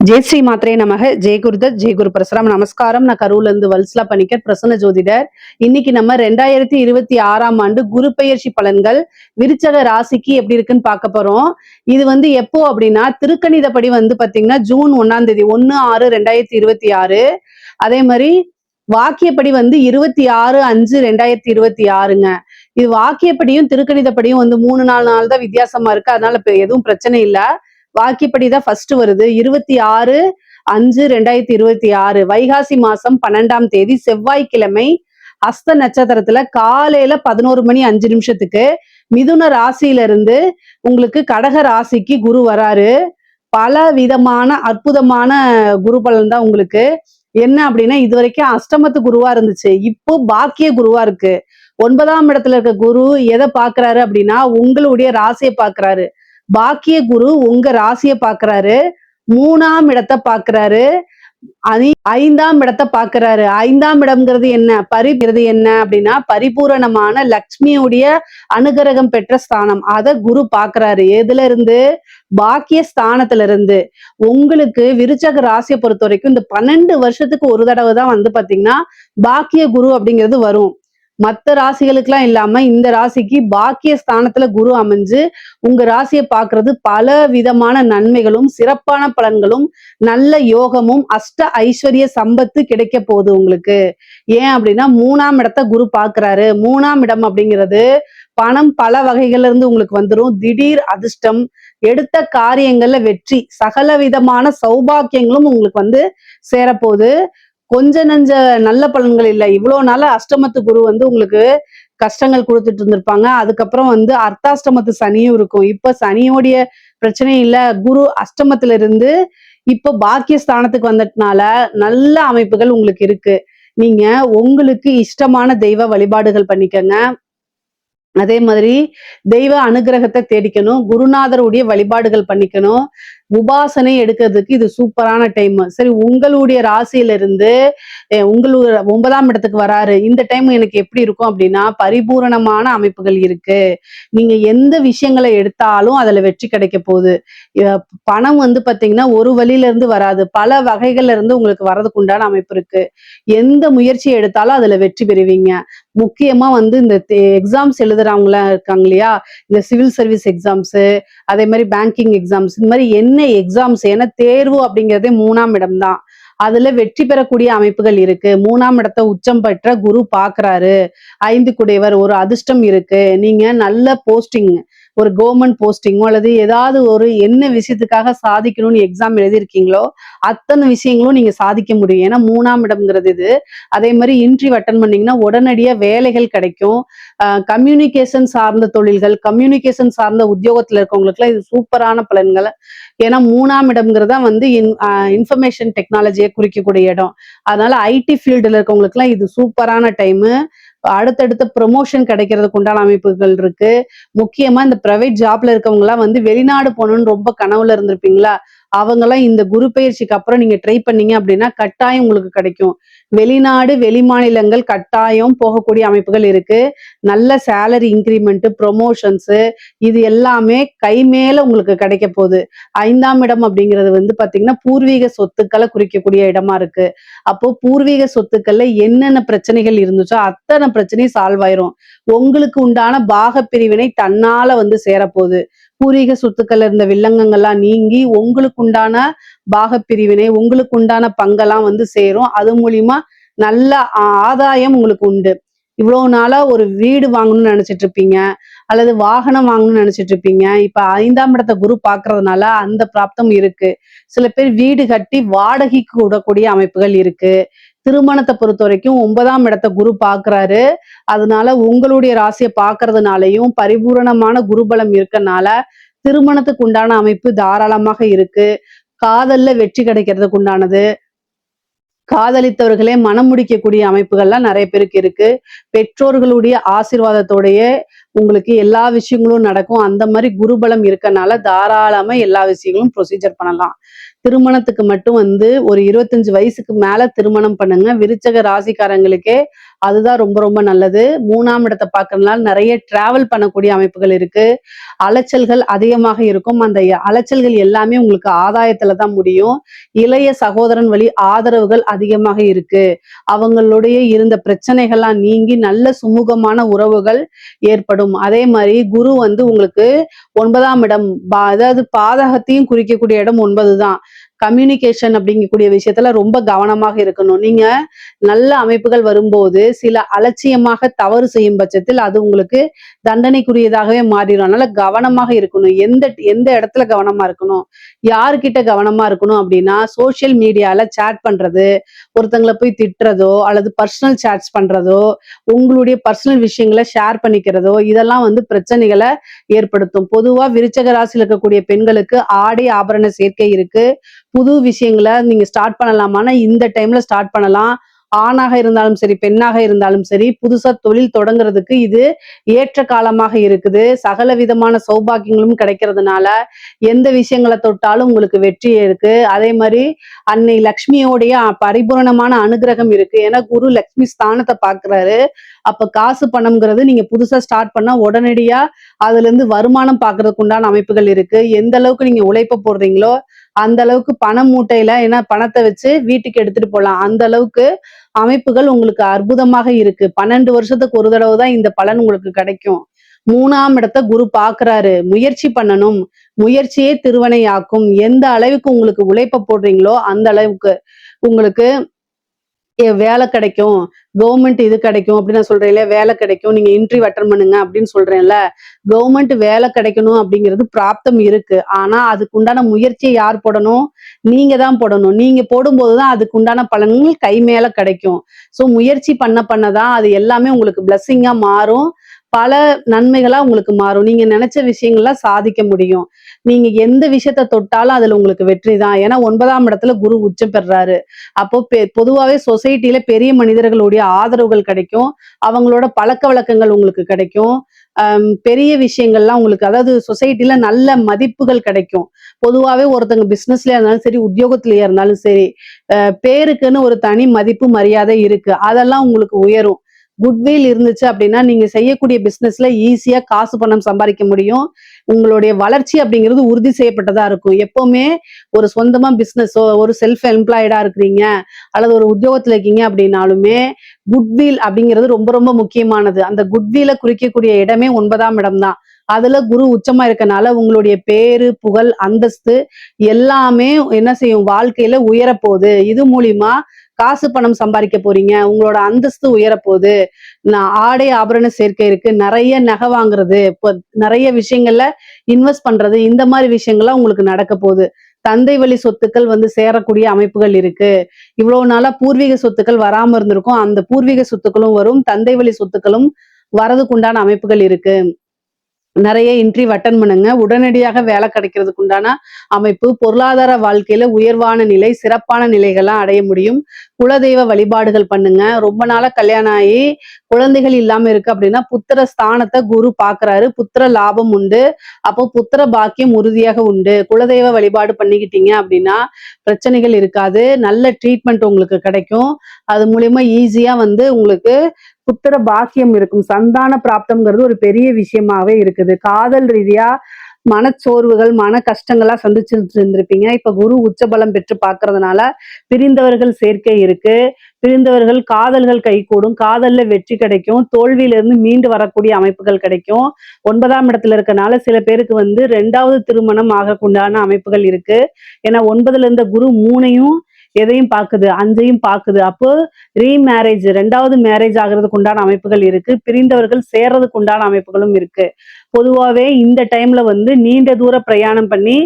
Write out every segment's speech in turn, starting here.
ஜெய் ஸ்ரீ மாத்ரே நமக. ஜெய் குருதத், ஜெய் குரு பரசுராம். நமஸ்காரம். நான் கரூர்ல இருந்து வல்சலா பணிக்கர், பிரசன்ன ஜோதிடர். இன்னைக்கு நம்ம 2026ஆம் ஆண்டு குரு பெயர்ச்சி பலன்கள் விருச்சக ராசிக்கு எப்படி இருக்குன்னு பார்க்க போறோம். இது எப்போ அப்படின்னா திருக்கணிதப்படி பாத்தீங்கன்னா ஜூன் 1ஆம் தேதி 1/6/2026. அதே மாதிரி வாக்கியப்படி 26/5/2026ங்க. இது வாக்கியப்படியும் திருக்கணிதப்படியும் 3-4 நாள் தான் வித்தியாசமா இருக்கு. அதனால எதுவும் பிரச்சனை இல்ல. வாக்கியப்படிதான் ஃபர்ஸ்ட் வருது. 26/5/2026 வைகாசி மாசம் 12ஆம் தேதி செவ்வாய்க்கிழமை ஹஸ்த நட்சத்திரத்துல காலையில 11:05 மிதுன ராசியில இருந்து உங்களுக்கு கடக ராசிக்கு குரு வராரு. பல விதமான அற்புதமான குரு பலன் தான் உங்களுக்கு. என்ன அப்படின்னா இது வரைக்கும் அஷ்டமத்து குருவா இருந்துச்சு, இப்போ பாக்கிய குருவா இருக்கு. 9ஆம் இடத்துல இருக்க குரு எதை பாக்குறாரு அப்படின்னா உங்களுடைய ராசியை பாக்குறாரு. பாக்கிய குரு உங்க ராசியை பாக்குறாரு, 3ஆம் இடத்தை பாக்குறாரு, 5ஆம் இடத்தை பாக்குறாரு. 5ஆம் இடம்ங்கிறது என்ன என்ன அப்படின்னா பரிபூரணமான லக்ஷ்மியுடைய அனுகிரகம் பெற்ற ஸ்தானம். அத குரு பாக்குறாரு. எதுல இருந்து? பாக்கிய ஸ்தானத்துல இருந்து. உங்களுக்கு விருச்சக ராசியை பொறுத்த வரைக்கும் இந்த 12 வருஷத்துக்கு ஒரு தடவை தான் பாத்தீங்கன்னா பாக்கிய குரு அப்படிங்கிறது வரும். மற்ற ராசிகளுக்கெல்லாம் இல்லாம இந்த ராசிக்கு பாக்கிய ஸ்தானத்துல குரு அமைஞ்சு உங்க ராசியை பாக்குறது பல விதமான நன்மைகளும் சிறப்பான பலன்களும் நல்ல யோகமும் அஷ்ட ஐஸ்வர்ய சம்பத்து கிடைக்க போகுது உங்களுக்கு. ஏன் அப்படின்னா 3ஆம் இடத்தை குரு பாக்குறாரு. 3ஆம் இடம் அப்படிங்கிறது பணம் பல வகைகள்ல இருந்து உங்களுக்கு வந்துடும். திடீர் அதிர்ஷ்டம், எடுத்த காரியங்கள்ல வெற்றி, சகல விதமான சௌபாக்கியங்களும் உங்களுக்கு சேரப்போகுது. கொஞ்ச நஞ்ச நல்ல பலன்கள் இல்லை. இவ்வளவு நாள அஷ்டமத்து குரு உங்களுக்கு கஷ்டங்கள் கொடுத்துட்டு இருந்திருப்பாங்க. அதுக்கப்புறம் அர்த்தாஷ்டமத்து சனியும் இருக்கும். இப்ப சனியோடைய பிரச்சனை இல்ல, குரு அஷ்டமத்துல இருந்து இப்ப பாக்கிய ஸ்தானத்துக்கு வந்ததுனால நல்ல அமைப்புகள் உங்களுக்கு இருக்கு. நீங்க உங்களுக்கு இஷ்டமான தெய்வ வழிபாடுகள் பண்ணிக்கங்க. அதே மாதிரி தெய்வ அனுகிரகத்தை தேடிக்கணும். குருநாதருடைய வழிபாடுகள் பண்ணிக்கணும். உபாசனை எடுக்கிறதுக்கு இது சூப்பரான டைம். சரி, உங்களுடைய ராசியில இருந்து உங்களுடைய 9ஆம் இடத்துக்கு வராரு. இந்த டைம் எனக்கு எப்படி இருக்கும் அப்படின்னா பரிபூரணமான அமைப்புகள் இருக்கு. நீங்க எந்த விஷயங்களை எடுத்தாலும் அதுல வெற்றி கிடைக்க போகுது. பணம் பாத்தீங்கன்னா ஒரு வழியில இருந்து வராது, பல வகைகள்ல இருந்து உங்களுக்கு வர்றதுக்கு உண்டான அமைப்பு இருக்கு. எந்த முயற்சியை எடுத்தாலும் அதுல வெற்றி பெறுவீங்க. முக்கியமா இந்த எக்ஸாம்ஸ் எழுதுறவங்களாம் இருக்காங்க இல்லையா, இந்த சிவில் சர்வீஸ் எக்ஸாம்ஸ், அதே மாதிரி பேங்கிங் எக்ஸாம்ஸ், இந்த மாதிரி என்ன எக்ஸாம்ஸ், ஏன்னா தேர்வு அப்படிங்கிறதே 3ஆம் இடம் தான். அதுல வெற்றி பெறக்கூடிய அமைப்புகள் இருக்கு. 3ஆம் இடத்தை உச்சம் பெற்ற குரு பாக்குறாரு. 5 குடையவர், ஒரு அதிர்ஷ்டம் இருக்கு. நீங்க நல்ல போஸ்டிங், ஒரு கவர்மெண்ட் போஸ்டிங்கோ அல்லது ஏதாவது ஒரு என்ன விஷயத்துக்காக சாதிக்கணும்னு எக்ஸாம் எழுதியிருக்கீங்களோ அத்தனை விஷயங்களும் நீங்க சாதிக்க முடியும். ஏன்னா 3ஆம் இடம்ங்கிறது இது. அதே மாதிரி இன்டர்வியூ அட்டன் பண்ணீங்கன்னா உடனடியா வேலைகள் கிடைக்கும். கம்யூனிகேஷன் சார்ந்த தொழில்கள், கம்யூனிகேஷன் சார்ந்த உத்தியோகத்துல இருக்கவங்களுக்குலாம் இது சூப்பரான பலன்கள். ஏன்னா 3ஆம் இடம்ங்கிறதா இன்ஃபர்மேஷன் டெக்னாலஜியை குறிக்கக்கூடிய இடம். அதனால ஐடி ஃபீல்டுல இருக்கவங்களுக்குலாம் இது சூப்பரான டைமு. அடுத்தடுத்த ப்ரொமோஷன் கிடைக்கிறதுக்கு உண்டான அமைப்புகள் இருக்கு. முக்கியமா இந்த பிரைவேட் ஜாப்ல இருக்கவங்க எல்லாம் வெளிநாடு போகணும்னு ரொம்ப கனவுல இருந்திருப்பீங்களா, அவங்கெல்லாம் இந்த குரு பயிற்சிக்கு அப்புறம் நீங்க ட்ரை பண்ணீங்க அப்படின்னா கட்டாயம் உங்களுக்கு கிடைக்கும். வெளிநாடு வெளி மாநிலங்கள் கட்டாயம் போகக்கூடிய அமைப்புகள் இருக்கு. நல்ல சேலரி இன்கிரிமெண்ட், ப்ரொமோஷன்ஸ், இது எல்லாமே கை மேல உங்களுக்கு கிடைக்க போகுது. 5ஆம் இடம் அப்படிங்கிறது பாத்தீங்கன்னா பூர்வீக சொத்துக்களை குறிக்கக்கூடிய இடமா இருக்கு. அப்போ பூர்வீக சொத்துக்கள்ல என்னென்ன பிரச்சனைகள் இருந்துச்சோ அத்தனை பிரச்சனையும் சால்வ் ஆயிரும். உங்களுக்கு உண்டான பாக பிரிவினை தன்னால சேரப்போகுது. பூர்வீக சொத்துக்கள்ல இருந்த வில்லங்கங்கள்லாம் நீங்கி உங்களுக்கு உண்டான பாக பிரிவினை, உங்களுக்கு உண்டான பங்கெல்லாம் சேரும். அது மூலியமா நல்ல ஆதாயம் உங்களுக்கு உண்டு. இவ்வளவு நாளா ஒரு வீடு வாங்கணும்னு நினைச்சிட்டு இருப்பீங்க, அல்லது வாகனம் வாங்கணும்னு நினைச்சிட்டு இருப்பீங்க. இப்ப 5ஆம் இடத்தை குரு பாக்குறதுனால அந்த பிராப்தம் இருக்கு. சில பேர் வீடு கட்டி வாடகைக்கு விடக்கூடிய அமைப்புகள் இருக்கு. திருமணத்தை பொறுத்த வரைக்கும் 9ஆம் இடத்தை குரு பாக்குறாரு. அதனால உங்களுடைய ராசியை பாக்குறதுனாலையும் பரிபூரணமான குருபலம் இருக்கனால திருமணத்துக்கு உண்டான அமைப்பு தாராளமாக இருக்கு. காதல்ல வெற்றி கிடைக்கிறதுக்கு உண்டானது, காதலித்தவர்களே மனம் முடிக்கக்கூடிய அமைப்புகள்லாம் நிறைய பேருக்கு இருக்கு. பெற்றோர்களுடைய ஆசீர்வாதத்தோடைய உங்களுக்கு எல்லா விஷயங்களும் நடக்கும். அந்த மாதிரி குருபலம் இருக்கனால தாராளமா எல்லா விஷயங்களும் ப்ரொசீஜர் பண்ணலாம். திருமணத்துக்கு மட்டும் ஒரு 25 வயசுக்கு மேல திருமணம் பண்ணுங்க. விருச்சக ராசிக்காரங்களுக்கே அதுதான் ரொம்ப ரொம்ப நல்லது. 3ஆம் இடத்தை பார்க்கறதுனால நிறைய டிராவல் பண்ணக்கூடிய அமைப்புகள் இருக்கு. அலைச்சல்கள் அதிகமாக இருக்கும். அந்த அலைச்சல்கள் எல்லாமே உங்களுக்கு ஆதாயத்துல தான் முடியும். இளைய சகோதரன் வழி ஆதரவுகள் அதிகமாக இருக்கு. அவங்களுடைய இருந்த பிரச்சனைகள்லாம் நீங்கி நல்ல சுமூகமான உறவுகள் ஏற்படும். அதே மாதிரி குரு வந்து உங்களுக்கு 9ஆம் இடம் அதாவது பாதகத்தையும் குறிக்கக்கூடிய இடம் 9 தான். கம்யூனிகேஷன் அப்படிங்கக்கூடிய விஷயத்துல ரொம்ப கவனமாக இருக்கணும். நீங்க நல்ல அமைப்புகள் வரும்போது சில அலட்சியமாக தவறு செய்யும் பட்சத்தில் அது உங்களுக்கு தண்டனைக்குரியதாகவே மாறிடும். அதனால கவனமாக இருக்கணும். எந்த எந்த இடத்துல கவனமா இருக்கணும், யாருக்கிட்ட கவனமா இருக்கணும் அப்படின்னா, சோசியல் மீடியால சேட் பண்றது, ஒருத்தங்கள போய் திட்டுறதோ அல்லது பர்சனல் சேட்ஸ் பண்றதோ, உங்களுடைய பர்சனல் விஷயங்களை ஷேர் பண்ணிக்கிறதோ, இதெல்லாம் வந்து பிரச்சனைகளை ஏற்படுத்தும். பொதுவா விருச்சக ராசியில் இருக்கக்கூடிய பெண்களுக்கு ஆடை ஆபரண சேர்க்கை இருக்கு. புது விஷயங்களை நீங்க ஸ்டார்ட் பண்ணலாமான்னா இந்த டைம்ல ஸ்டார்ட் பண்ணலாம். ஆணாக இருந்தாலும் சரி, பெண்ணாக இருந்தாலும் சரி, புதுசா தொழில் தொடங்குறதுக்கு இது ஏற்ற காலமாக இருக்குது. சகல விதமான சௌபாக்கியங்களும் கிடைக்கிறதுனால எந்த விஷயங்களை தொட்டாலும் உங்களுக்கு வெற்றி இருக்கு. அதே மாதிரி அன்னை லக்ஷ்மியோடைய பரிபூரணமான அனுகிரகம் இருக்கு. ஏன்னா குரு லக்ஷ்மி ஸ்தானத்தை பாக்குறாரு. அப்ப காசு பணம்ங்கிறது நீங்க புதுசா ஸ்டார்ட் பண்ணா உடனடியா அதுல இருந்து வருமானம் பாக்குறதுக்கு உண்டான அமைப்புகள் இருக்கு. எந்த அளவுக்கு நீங்க உழைப்ப போடுறீங்களோ அந்த அளவுக்கு பணம் மூட்டையில ஏன்னா பணத்தை வச்சு வீட்டுக்கு எடுத்துட்டு போலாம். அந்த அளவுக்கு அமைப்புகள் உங்களுக்கு அற்புதமாக இருக்கு. 12 வருஷத்துக்கு ஒரு தடவை தான் இந்த பலன் உங்களுக்கு கிடைக்கும். 3ஆம் இடத்தை குரு பாக்குறாரு. முயற்சி பண்ணணும். முயற்சியே திருவினையாக்கும். எந்த அளவுக்கு உங்களுக்கு உழைப்ப போடுறீங்களோ அந்த அளவுக்கு உங்களுக்கு வேலை கிடைக்கும். கவர்மெண்ட் இது கிடைக்கும் அப்படின்னு நான் சொல்றேன்ல, வேலை கிடைக்கும். நீங்க இன்டர்வியூ அட்டெண்ட் பண்ணுங்க அப்படின்னு சொல்றேன்ல. கவர்மெண்ட் வேலை கிடைக்கணும் அப்படிங்கிறது பிராப்தம் இருக்கு. ஆனா அதுக்கு உண்டான முயற்சியை யார் போடணும்? நீங்க தான் போடணும். நீங்க போடும்போதுதான் அதுக்கு உண்டான பலன்கள் கை மேல கிடைக்கும். சோ முயற்சி பண்ணதான் அது எல்லாமே உங்களுக்கு பிளஸ்ஸிங்கா மாறும். பல நன்மைகளா உங்களுக்கு மாறும். நீங்க நினைச்ச விஷயங்கள்லாம் சாதிக்க முடியும். நீங்க எந்த விஷயத்த தொட்டாலும் அதுல உங்களுக்கு வெற்றி தான். ஏன்னா 9ஆம் இடத்துல குரு உச்சம் பெறுறாரு. அப்போ பொதுவாவே சொசைட்டில பெரிய மனிதர்களுடைய ஆதரவுகள் கிடைக்கும். அவங்களோட பழக்கவழக்கங்கள் உங்களுக்கு கிடைக்கும். பெரிய விஷயங்கள்லாம் உங்களுக்கு அதாவது சொசைட்டில நல்ல மதிப்புகள் கிடைக்கும். பொதுவாவே ஒருத்தங்க பிசினஸ்லயா இருந்தாலும் சரி, உத்தியோகத்திலயா இருந்தாலும் சரி, பேருக்குன்னு ஒரு தனி மதிப்பு, மரியாதை இருக்கு. அதெல்லாம் உங்களுக்கு உயரும். குட்வில் இருந்துச்சு அப்படின்னா நீங்க செய்யக்கூடிய பிசினஸ்ல ஈஸியா காசு பணம் சம்பாதிக்க முடியும். உங்களுடைய வளர்ச்சி அப்படிங்கிறது உறுதி செய்யப்பட்டதா இருக்கும். எப்பவுமே ஒரு சொந்தமா பிசினஸோ ஒரு செல்ஃப் எம்ப்ளாய்டா இருக்கிறீங்க அல்லது ஒரு உத்தியோகத்துல இருக்கீங்க அப்படின்னாலுமே குட்வில் அப்படிங்கிறது ரொம்ப ரொம்ப முக்கியமானது. அந்த குட்வில குறிக்கக்கூடிய இடமே 9ஆம் இடம் தான். அதுல குரு உச்சமா இருக்கனால உங்களுடைய பேரு, புகழ், அந்தஸ்து எல்லாமே என்ன செய்யும்? வாழ்க்கையில உயரப்போகுது. இது மூலியமா காசு பணம் சம்பாதிக்க போறீங்க. உங்களோட அந்தஸ்து உயரப்போகுது. ஆடை ஆபரண சேர்க்கை இருக்கு. நிறைய நகை வாங்குறது, இப்போ நிறைய விஷயங்கள்ல இன்வெஸ்ட் பண்றது, இந்த மாதிரி விஷயங்கள்லாம் உங்களுக்கு நடக்க போகுது. தந்தை வழி சொத்துக்கள் வந்து சேரக்கூடிய அமைப்புகள் இருக்கு. இவ்வளவு நாளா பூர்வீக சொத்துக்கள் வராம இருந்திருக்கும். அந்த பூர்வீக சொத்துக்களும் வரும். தந்தை வழி சொத்துக்களும் வரதுக்கு உண்டான அமைப்புகள் இருக்கு. நிறைய இன்டர்வியூ அட்டெண்ட் பண்ணுங்க. உடனடியாக வேலை கிடைக்கிறதுக்கு உண்டான அமைப்பு. பொருளாதார வாழ்க்கையில உயர்வான நிலை, சிறப்பான நிலைகள்லாம் அடைய முடியும். குலதெய்வ வழிபாடுகள் பண்ணுங்க. ரொம்ப நாளா கல்யாணம் ஆகி குழந்தைகள் இல்லாம இருக்கு அப்படின்னா புத்திர ஸ்தானத்தை குரு பாக்குறாரு. புத்திர லாபம் உண்டு. அப்போ புத்திர பாக்கியம் உறுதியாக உண்டு. குலதெய்வ வழிபாடு பண்ணிக்கிட்டீங்க அப்படின்னா பிரச்சனைகள் இருக்காது. நல்ல ட்ரீட்மெண்ட் உங்களுக்கு கிடைக்கும். அது மூலியமா ஈஸியா வந்து உங்களுக்கு புத்திர பாக்கியம் இருக்கும். சந்தான பிராப்தம்ங்கிறது ஒரு பெரிய விஷயமாவே இருக்குது. காதல் ரீதியா மனச்சோர்வுகள், மன கஷ்டங்கள்லாம் சந்திச்சுட்டு இருந்திருப்பீங்க. இப்ப குரு உச்சபலம் பெற்று பாக்குறதுனால பிரிந்தவர்கள் சேர்க்கை இருக்கு. பிரிந்தவர்கள் காதல்கள் கைகூடும். காதல்ல வெற்றி கிடைக்கும். தோல்வியிலிருந்து மீண்டு வரக்கூடிய அமைப்புகள் கிடைக்கும். 9ஆம் இடத்துல இருக்கனால சில பேருக்கு வந்து 2வது திருமணம் ஆகக்குண்டான அமைப்புகள் இருக்கு. ஏன்னா 9ல இருந்த குரு 3ஐயும் எதையும் பாக்குது, 5ஐயும் பாக்குது. அப்போ ரீமேரேஜ் 2வது மேரேஜ் ஆகிறதுக்கு உண்டான அமைப்புகள் இருக்கு. பிரிந்தவர்கள் சேர்றதுக்கு உண்டான அமைப்புகளும் இருக்கு. பொதுவாவே இந்த டைம்ல வந்து நீண்ட தூர பிரயாணம் பண்ணி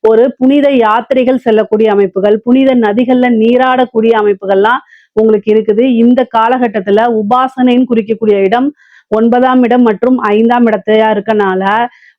ஒரு புனித யாத்திரைகள் செல்லக்கூடிய அமைப்புகள், புனித நதிகள்ல நீராடக்கூடிய அமைப்புகள்லாம் உங்களுக்கு இருக்குது. இந்த காலகட்டத்துல உபாசனைன்னு குறிக்கக்கூடிய இடம் 9ஆம் இடம் மற்றும் 5ஆம் இடத்தையா இருக்கனால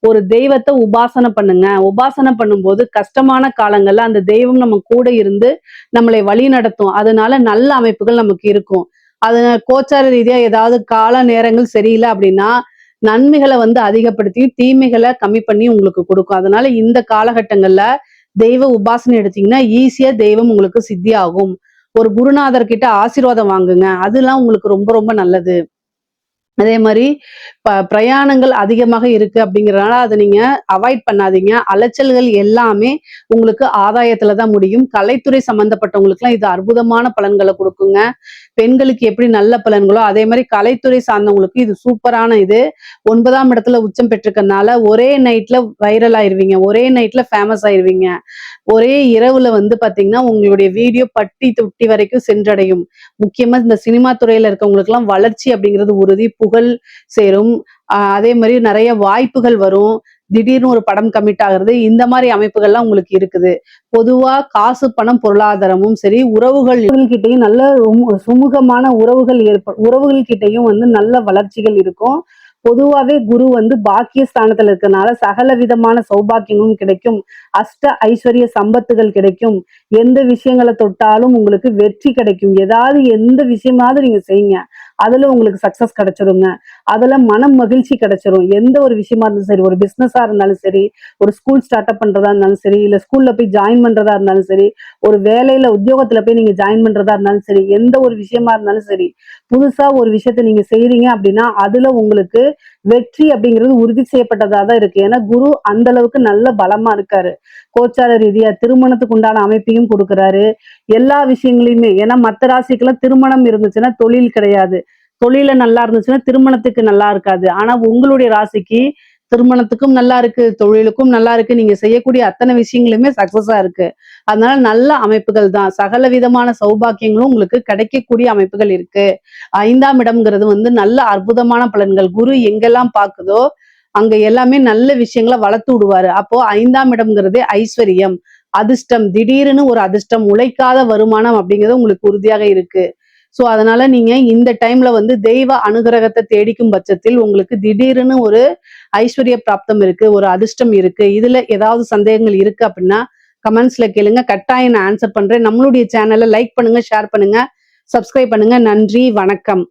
ஒரு தெய்வத்தை உபாசனை பண்ணுங்க. உபாசனை பண்ணும்போது கஷ்டமான காலங்கள்ல அந்த தெய்வம் நம்ம கூட இருந்து நம்மளை வழி நடத்தும். அதனால நல்ல அமைப்புகள் நமக்கு இருக்கும். அது கோச்சார ரீதியா ஏதாவது கால நேரங்கள் சரியில்லை அப்படின்னா நன்மைகளை வந்து அதிகப்படுத்தி தீமைகளை கம்மி பண்ணி உங்களுக்கு கொடுக்கும். அதனால இந்த காலகட்டங்கள்ல தெய்வ உபாசனை எடுத்தீங்கன்னா ஈஸியா தெய்வம் உங்களுக்கு சித்தி ஆகும். ஒரு குருநாதர் கிட்ட ஆசீர்வாதம் வாங்குங்க. அதெல்லாம் உங்களுக்கு ரொம்ப ரொம்ப நல்லது. அதே மாரி பிரயாணங்கள் அதிகமாக இருக்கு அப்படிங்கிறனால அத நீங்க அவாய்ட் பண்ணாதீங்க. அலைச்சல்கள் எல்லாமே உங்களுக்கு ஆதாயத்துல தான் முடியும். கலைத்துறை சம்மந்தப்பட்டவங்களுக்குலாம் இது அற்புதமான பலன்கள குடுக்குங்க. பெண்களுக்கு எப்படி நல்ல பலன்களோ, அதே மாரி கலைத்துறை சார்ந்தவங்களுக்கு இது சூப்பரான இது. 9ஆம் இடத்துல உச்சம் பெற்றிருக்கனால ஒரே நைட்ல வைரல் ஆயிருவீங்க. ஒரே நைட்ல ஃபேமஸ் ஆயிருவீங்க. ஒரே இரவுல வந்து பாத்தீங்கன்னா, உங்களுடைய வீடியோ பட்டி தொட்டி வரைக்கும் சென்றடையும். முக்கியமா இந்த சினிமா துறையில இருக்கவங்களுக்கெல்லாம் வளர்ச்சி அப்படிங்கிறது உறுதி. புகழ் சேரும். அதே மாரி நெறைய வாய்ப்புகள் வரும். திடீர்னு ஒரு படம் கமிட் ஆகுறது. இந்த மாரி அமைப்புகள்லாம் உங்களுக்கு இருக்குது. பொதுவா காசு, பணம், பொருளாதாரமும் சரி, உறவுகள் கிட்டயும் நல்ல சுமூகமான உறவுகள் கிட்டயும் வந்து நல்ல வளர்ச்சிகள் இருக்கும். பொதுவாவே குரு வந்து பாக்கிய ஸ்தானத்துல இருக்கனால சகல விதமான சௌபாக்கியங்களும் கிடைக்கும். அஷ்ட ஐஸ்வர்ய சம்பத்துகள் கிடைக்கும். எந்த விஷயங்கள தொட்டாலும் உங்களுக்கு வெற்றி கிடைக்கும். எந்த விஷயமாவது நீங்க செய்யுங்க. அதுல உங்களுக்கு சக்சஸ் கிடைச்சிருங்க. அதுல மனம் மகிழ்ச்சி கிடைச்சிரும். எந்த ஒரு விஷயமா இருந்தாலும் சரி, ஒரு பிசினஸா இருந்தாலும் சரி, ஒரு ஸ்கூல் ஸ்டார்ட் அப் பண்றதா இருந்தாலும் சரி, இல்ல ஸ்கூல்ல போய் ஜாயின் பண்றதா இருந்தாலும் சரி, ஒரு வேலையில உத்தியோகத்துல போய் நீங்க ஜாயின் பண்றதா இருந்தாலும் சரி, எந்த ஒரு விஷயமா இருந்தாலும் சரி, புதுசா ஒரு விஷயத்த நீங்க செய்றீங்க அப்படின்னா, அதுல உங்களுக்கு வெற்றி அப்படிங்கிறது உறுதி செய்யப்பட்டதா தான் இருக்கு. ஏன்னா குரு அந்த அளவுக்கு நல்ல பலமா இருக்காரு. கோச்சார ரீதியா திருமணத்துக்கு உண்டான அமைப்பையும் கொடுக்குறாரு. எல்லா விஷயங்களையுமே ஏன்னா மத்த ராசிக்கெல்லாம் திருமணம் இருந்துச்சுன்னா தொழில் கிடையாது. தொழில நல்லா இருந்துச்சுன்னா திருமணத்துக்கு நல்லா இருக்காது. ஆனா உங்களுடைய ராசிக்கு திருமணத்துக்கும் நல்லா இருக்கு, தொழிலுக்கும் நல்லா இருக்கு. நீங்க செய்யக்கூடிய அத்தனை விஷயங்களுமே சக்சஸா இருக்கு. அதனால நல்ல அமைப்புகள் தான். சகல விதமான சௌபாக்கியங்களும் உங்களுக்கு கிடைக்கக்கூடிய அமைப்புகள் இருக்கு. 5ஆம் இடம்ங்கிறது வந்து நல்ல அற்புதமான பலன்கள். குரு எங்கெல்லாம் பாக்குதோ, அங்க எல்லாமே நல்ல விஷயங்கள வளர்த்து விடுவாரு. அப்போ 5ஆம் இடம்ங்கிறதே ஐஸ்வர்யம், அதிர்ஷ்டம், திடீர்னு ஒரு அதிர்ஷ்டம், உழைக்காத வருமானம் அப்படிங்கிறது உங்களுக்கு உறுதியாக இருக்கு. சோ அதனால நீங்க இந்த டைம்ல வந்து தெய்வ அனுகிரகத்தை தேடிக்கும் பட்சத்தில் உங்களுக்கு திடீர்னு ஒரு ஐஸ்வர்ய பிராப்தம் இருக்கு, ஒரு அதிர்ஷ்டம் இருக்கு. இதுல ஏதாவது சந்தேகங்கள் இருக்கு அப்படின்னா கமெண்ட்ஸ்ல கேளுங்க. கட்டாயம் நான் ஆன்சர் பண்றேன். நம்மளுடைய சேனலை லைக் பண்ணுங்க, ஷேர் பண்ணுங்க, சப்ஸ்கிரைப் பண்ணுங்க. நன்றி, வணக்கம்.